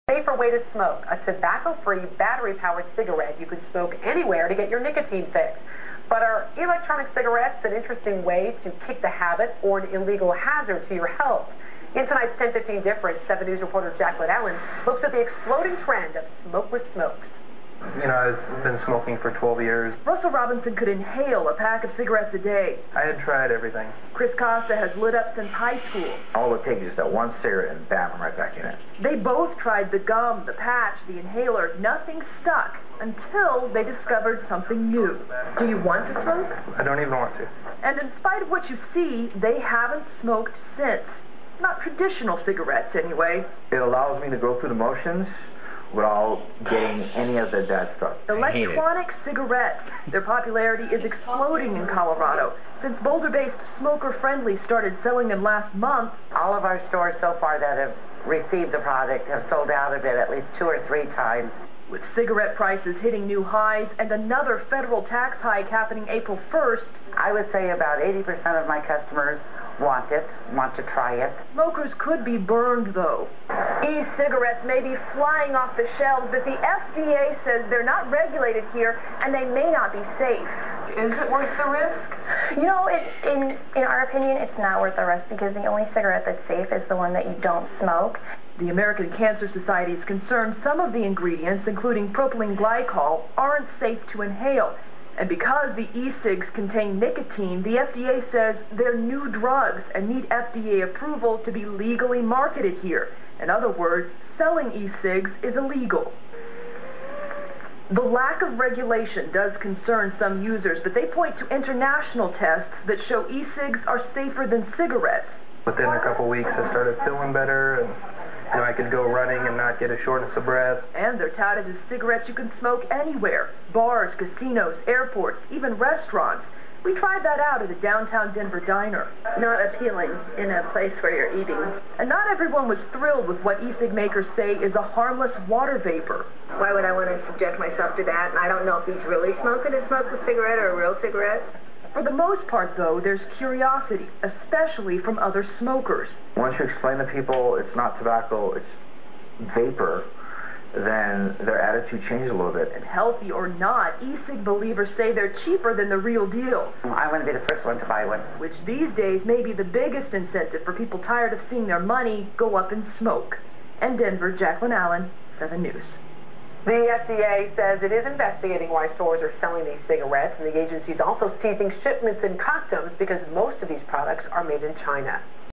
Safer way to smoke, a tobacco-free, battery-powered cigarette you can smoke anywhere to get your nicotine fix. But are electronic cigarettes an interesting way to kick the habit or an illegal hazard to your health? In tonight's 10:15 Difference, 7 News reporter Jacqueline Allen looks at the exploding trend of smokeless smokes. You know, I've been smoking for 12 years. Russell Robinson could inhale a pack of cigarettes a day. I had tried everything. Chris Costa has lit up since high school. All it takes is that one cigarette and bam, I'm right back in it. They both tried the gum, the patch, the inhaler. Nothing stuck until they discovered something new. Do you want to smoke? I don't even want to. And in spite of what you see, they haven't smoked since. Not traditional cigarettes, anyway. It allows me to go through the motions without getting any of the bad stuff. Electronic cigarettes. Their popularity is exploding in Colorado. Since Boulder-based Smoker Friendly started selling them last month, all of our stores so far that have received the product have sold out of it at least 2 or 3 times. With cigarette prices hitting new highs and another federal tax hike happening April 1st, I would say about 80% of my customers want to try it. Smokers could be burned, though. E-cigarettes may be flying off the shelves, but the FDA says they're not regulated here and they may not be safe. Is it worth the risk? You know, in our opinion, it's not worth the risk because the only cigarette that's safe is the one that you don't smoke. The American Cancer Society is concerned some of the ingredients, including propylene glycol, aren't safe to inhale. And because the e-cigs contain nicotine, the FDA says they're new drugs and need FDA approval to be legally marketed here. In other words, selling e-cigs is illegal. The lack of regulation does concern some users, but they point to international tests that show e-cigs are safer than cigarettes. Within a couple weeks, I started feeling better, and I could go running and not get a shortness of breath. And they're touted as cigarettes you can smoke anywhere. Bars, casinos, airports, even restaurants. We tried that out at a downtown Denver diner. Not appealing in a place where you're eating. And not everyone was thrilled with what e-cig makers say is a harmless water vapor. Why would I want to subject myself to that? And I don't know if he's really smoking a smokeless cigarette or a real cigarette. For the most part, though, there's curiosity, especially from other smokers. Once you explain to people it's not tobacco, it's vapor, then their attitude changes a little bit. And healthy or not, e-cig believers say they're cheaper than the real deal. I want to be the first one to buy one. Which these days may be the biggest incentive for people tired of seeing their money go up in smoke. In Denver, Jacqueline Allen, 7 News. The FDA says it is investigating why stores are selling these cigarettes, and the agency is also ceasing shipments in customs because most of these products are made in China.